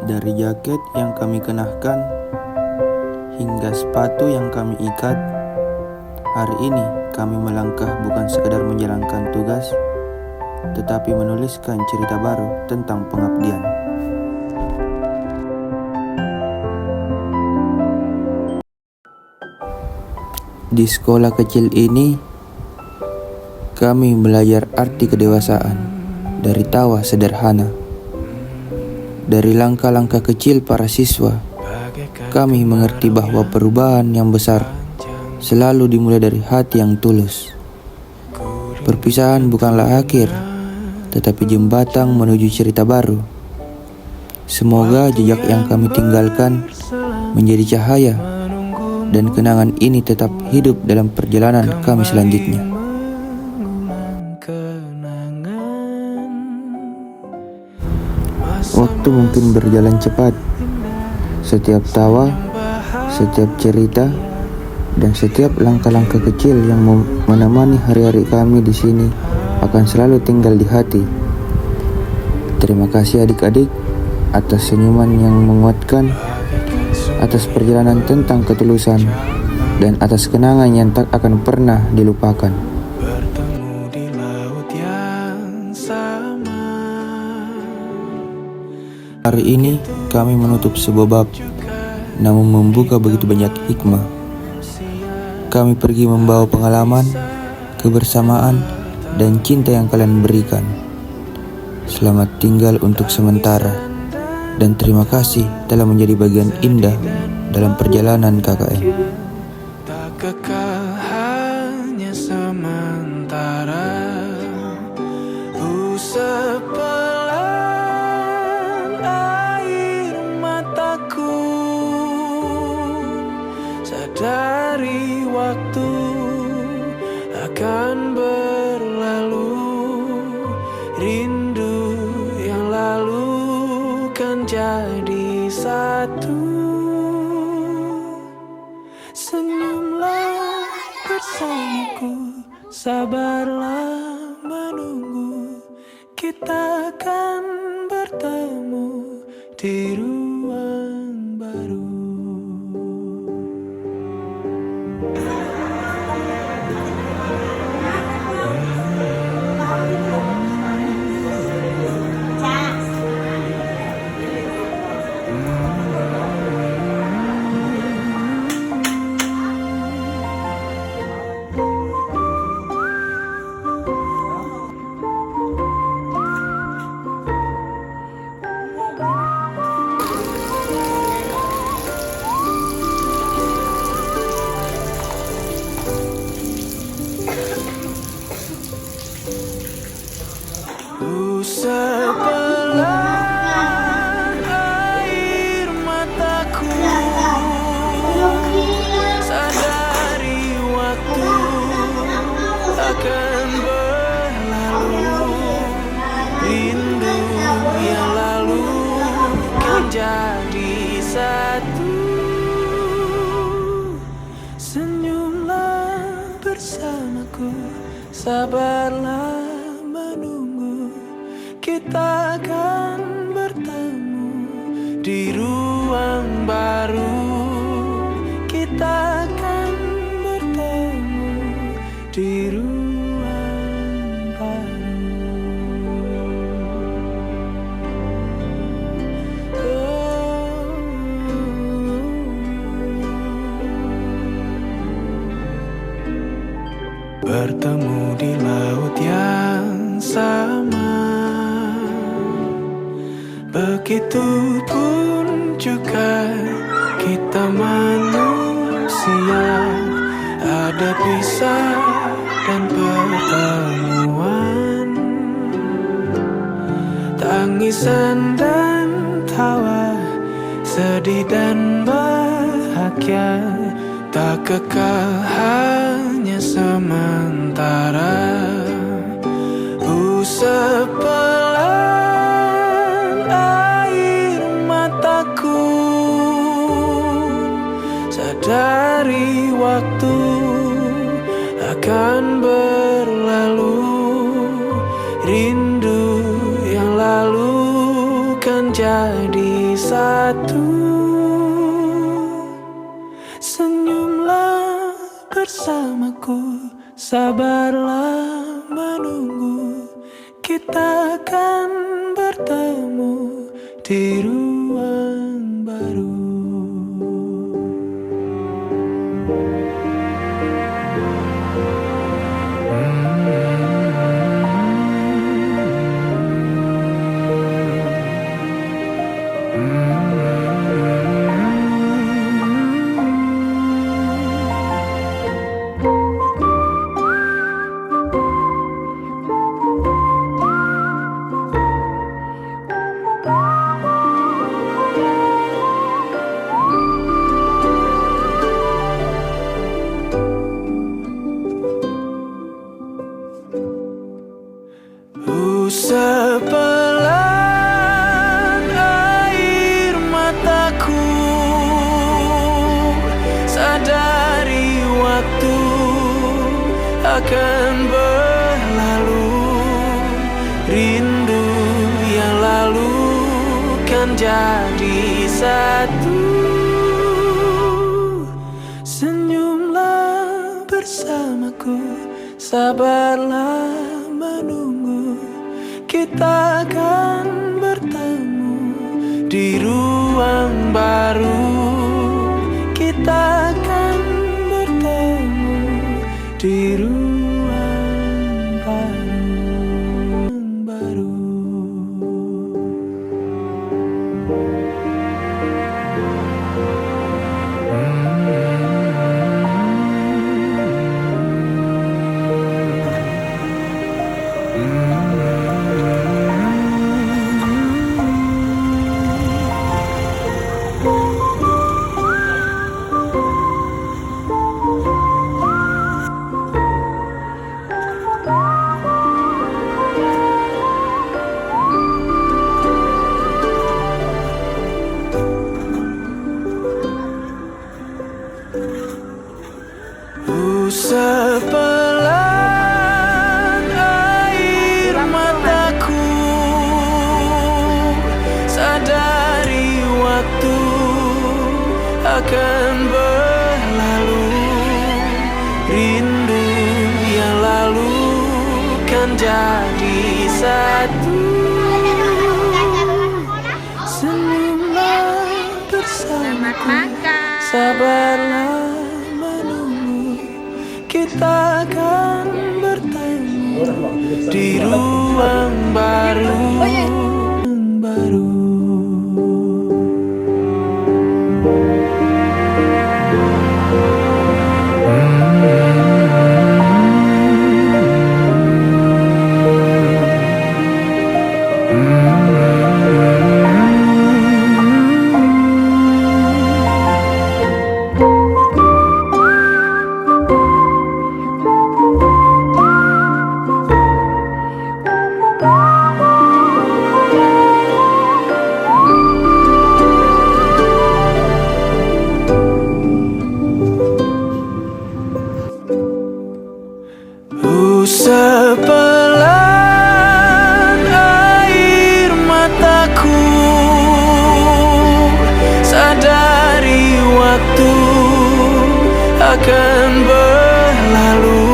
Dari jaket yang kami kenakan hingga sepatu yang kami ikat, hari ini kami melangkah bukan sekedar menjalankan tugas, tetapi menuliskan cerita baru tentang pengabdian. Di sekolah kecil ini, kami belajar arti kedewasaan dari tawa sederhana. Dari langkah-langkah kecil para siswa, kami mengerti bahwa perubahan yang besar selalu dimulai dari hati yang tulus. Perpisahan bukanlah akhir, tetapi jembatan menuju cerita baru. Semoga jejak yang kami tinggalkan menjadi cahaya, dan kenangan ini tetap hidup dalam perjalanan kami selanjutnya. Waktu mungkin berjalan cepat. Setiap tawa, setiap cerita, dan setiap langkah-langkah kecil yang menemani hari-hari kami di sini akan selalu tinggal di hati. Terima kasih adik-adik atas senyuman yang menguatkan, atas perjalanan tentang ketulusan, dan atas kenangan yang tak akan pernah dilupakan. Hari ini kami menutup sebuah bab, namun membuka begitu banyak hikmah. Kami pergi membawa pengalaman, kebersamaan, dan cinta yang kalian berikan. Selamat tinggal untuk sementara, dan terima kasih telah menjadi bagian indah dalam perjalanan KKN. Tak kekal hanya sementara, sepelan air mataku, sadari waktu akan berlalu, rindu yang lalu kan jadi satu. Senyumlah bersamaku, sabarlah menunggu, kita akan bertemu di ruang baru. Sepelan air mataku, sadari waktu akan berlalu, rindu yang lalu kan jadi satu. Senyumlah bersamaku, sabarlah menunggu, kita akan bertemu di ruang baru. Kita akan bertemu di ruang baru. Bertemu di laut yang sama, begitupun juga kita manusia, ada pisah dan pertemuan, tangisan dan tawa, sedih dan bahagia, tak kekal hanya sementara. Sepelan air mataku, sadari waktu akan berlalu, rindu yang lalu kan jadi satu. Senyumlah bersamaku, sabarlah menunggu. Kita akan bertemu di ruang baru. Sepelan air mataku, sadari waktu akan berlalu. Rindu yang lalu kan jadi satu. Senyumlah bersamaku, sabarlah menunggu. Kita akan bertemu di ruang baru. Kita akan bertemu di ruang baru. Sepelan air mataku, sadari waktu akan berlalu. Rindu yang lalu kan jadi satu. Senyumlah bersamaku, sabarlah menunggu. Kita akan bertemu di ruang baru. Sepelan air mataku, sadari waktu akan berlalu.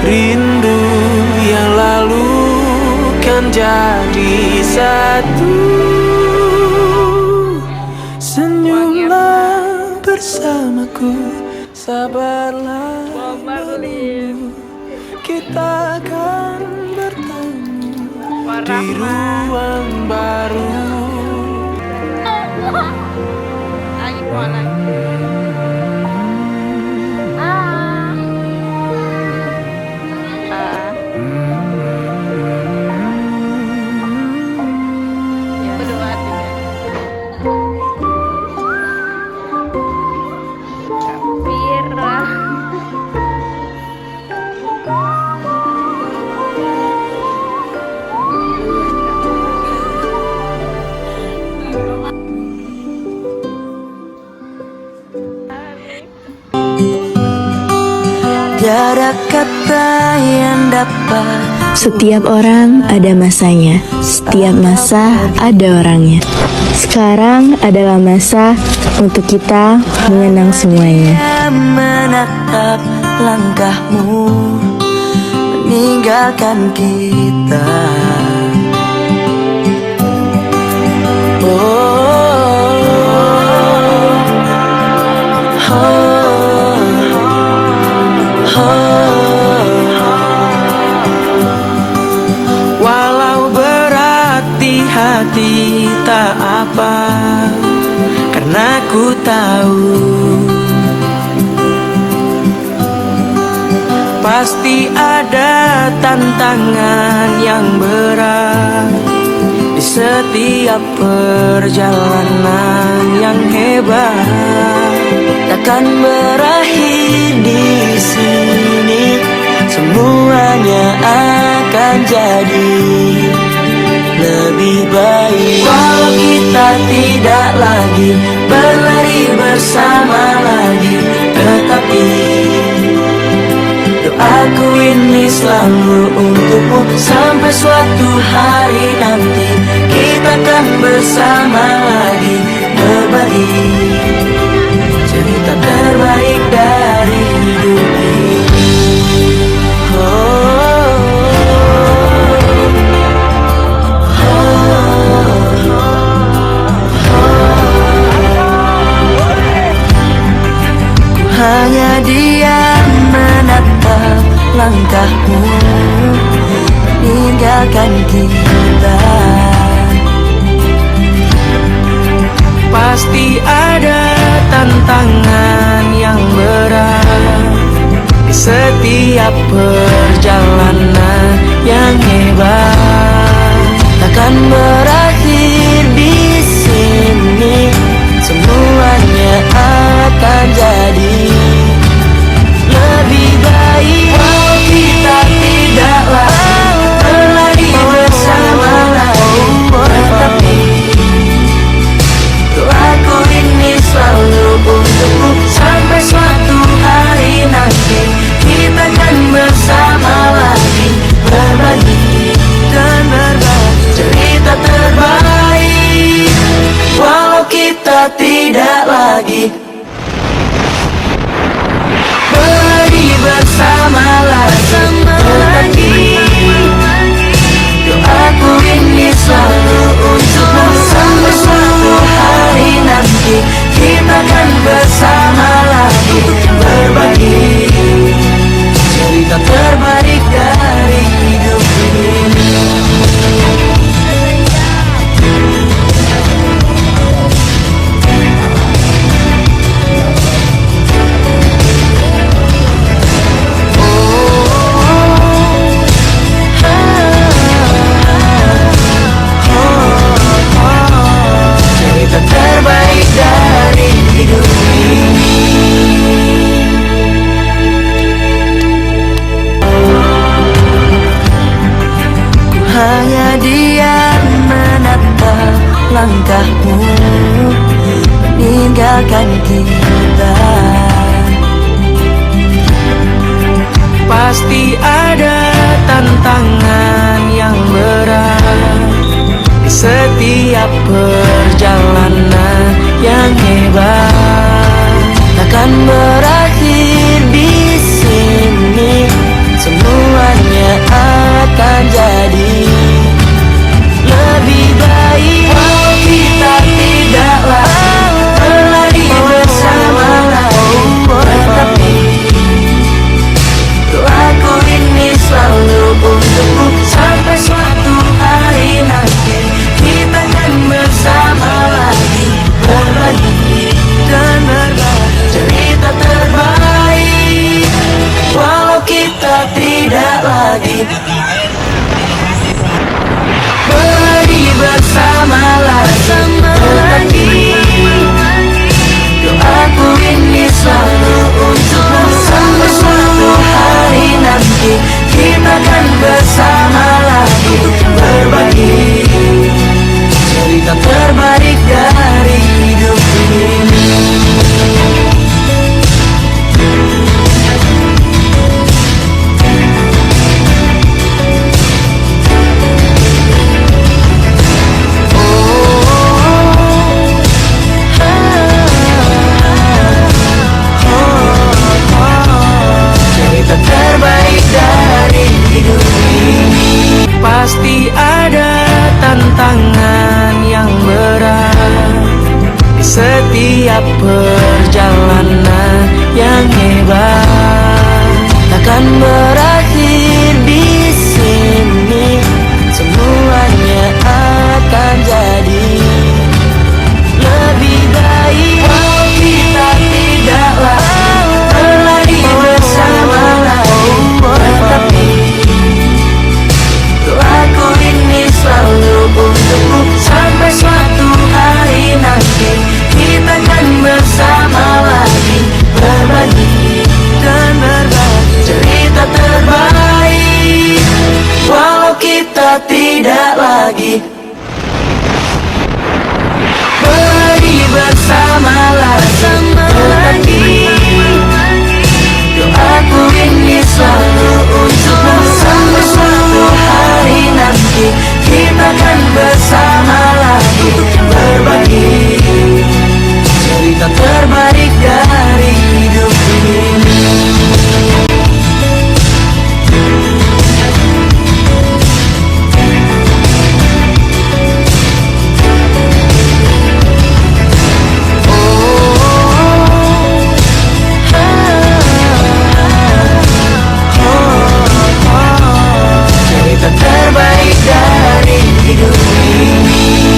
Rindu yang lalu kan jadi satu. Senyumlah bersamaku, sabarlah menunggu. Kita akan bertemu di ruang baru. Lagi pulang. Ya, berdua tiga. Pira. Tiada kata yang dapat Setiap orang ada masanya, setiap masa ada orangnya. Sekarang adalah masa untuk kita mengenang semuanya. Menatap langkahmu meninggalkan kita. Walau berat di hati tak apa, karena ku tahu pasti ada tantangan yang berat di setiap perjalanan yang hebat. Takkan berakhir di sini, semuanya akan jadi lebih baik. Walau kita tidak lagi berlari bersama lagi, tetapi doaku ini selalu untukmu. Sampai suatu hari nanti kita akan bersama lagi, berbagi cerita terbaik dari hidup ini. Hanya diam menatap langkahmu meninggalkan kita. Pasti ada tantangan yang berat di setiap perjalanan yang hebat. Takkan berakhir di sini, semuanya akan jadi lebih baik. Walau kita tidak lagi berlari bersama lagi, tetapi doaku ini selalu untukmu. Sampai suatu hari nanti kita akan bersama lagi, berbagi dan berbagi cerita terbaik. Walau kita tidak lagi berlari bersama lagi, doaku ini selalu untukmu. Sampai suatu hari nanti kita akan bersama lagi, berbagi cerita terbaik dari hidup ini. Cerita terbaik dari hidup ini. Ku hanya diam menatap langkahmu meninggalkan kita. Pasti ada tantangan yang berat di setiap perjalanan yang hebat. Takkan berakhir di sini, semuanya akan jadi lebih baik. Walau kita tidak lagi berlari bersama lagi, tetapi doaku ini selalu untukmu. Sampai suatu hari nanti kita akan bersama lagi, berbagi dan berbagi cerita terbaik. Walau kita tidak lagi setiap perjalanan yang hebat takkan berakhir di sini. Semuanya akan jadi lebih baik kalau kita tidak lagi bersama lagi. Tetapi doaku ini selalu untukmu sampai suatu hari nanti kita akan bersama lagi, berbagi dan berbagi cerita terbaik. Walau kita tidak lagi bersama lagi. Doaku ini selalu untukmu sampai suatu hari nanti kita akan bersama lagi, berbagi cerita terbaik dari hidup ini. Cerita terbaik dari hidup ini.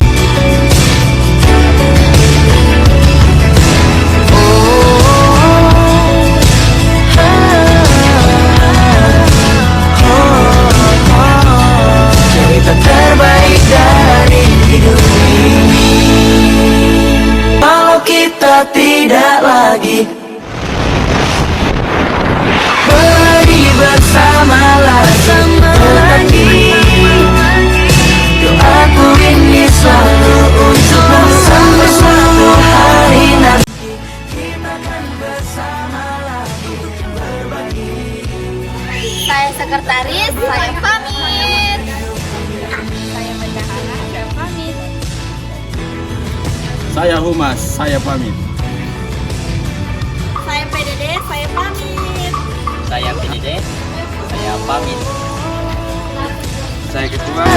Cerita terbaik dari hidup ini. Kalau kita tidak lagi pergi bersama lagi. Doaku ini selalu untukmu sampai suatu hari nanti kita akan bersama lagi, berbagi. Saya sekretaris, saya pamit. Saya bendahara, saya pamit. Saya Humas, saya pamit. Saya PDD, saya pamit. Saya PDD, saya pamit. Saya ketua.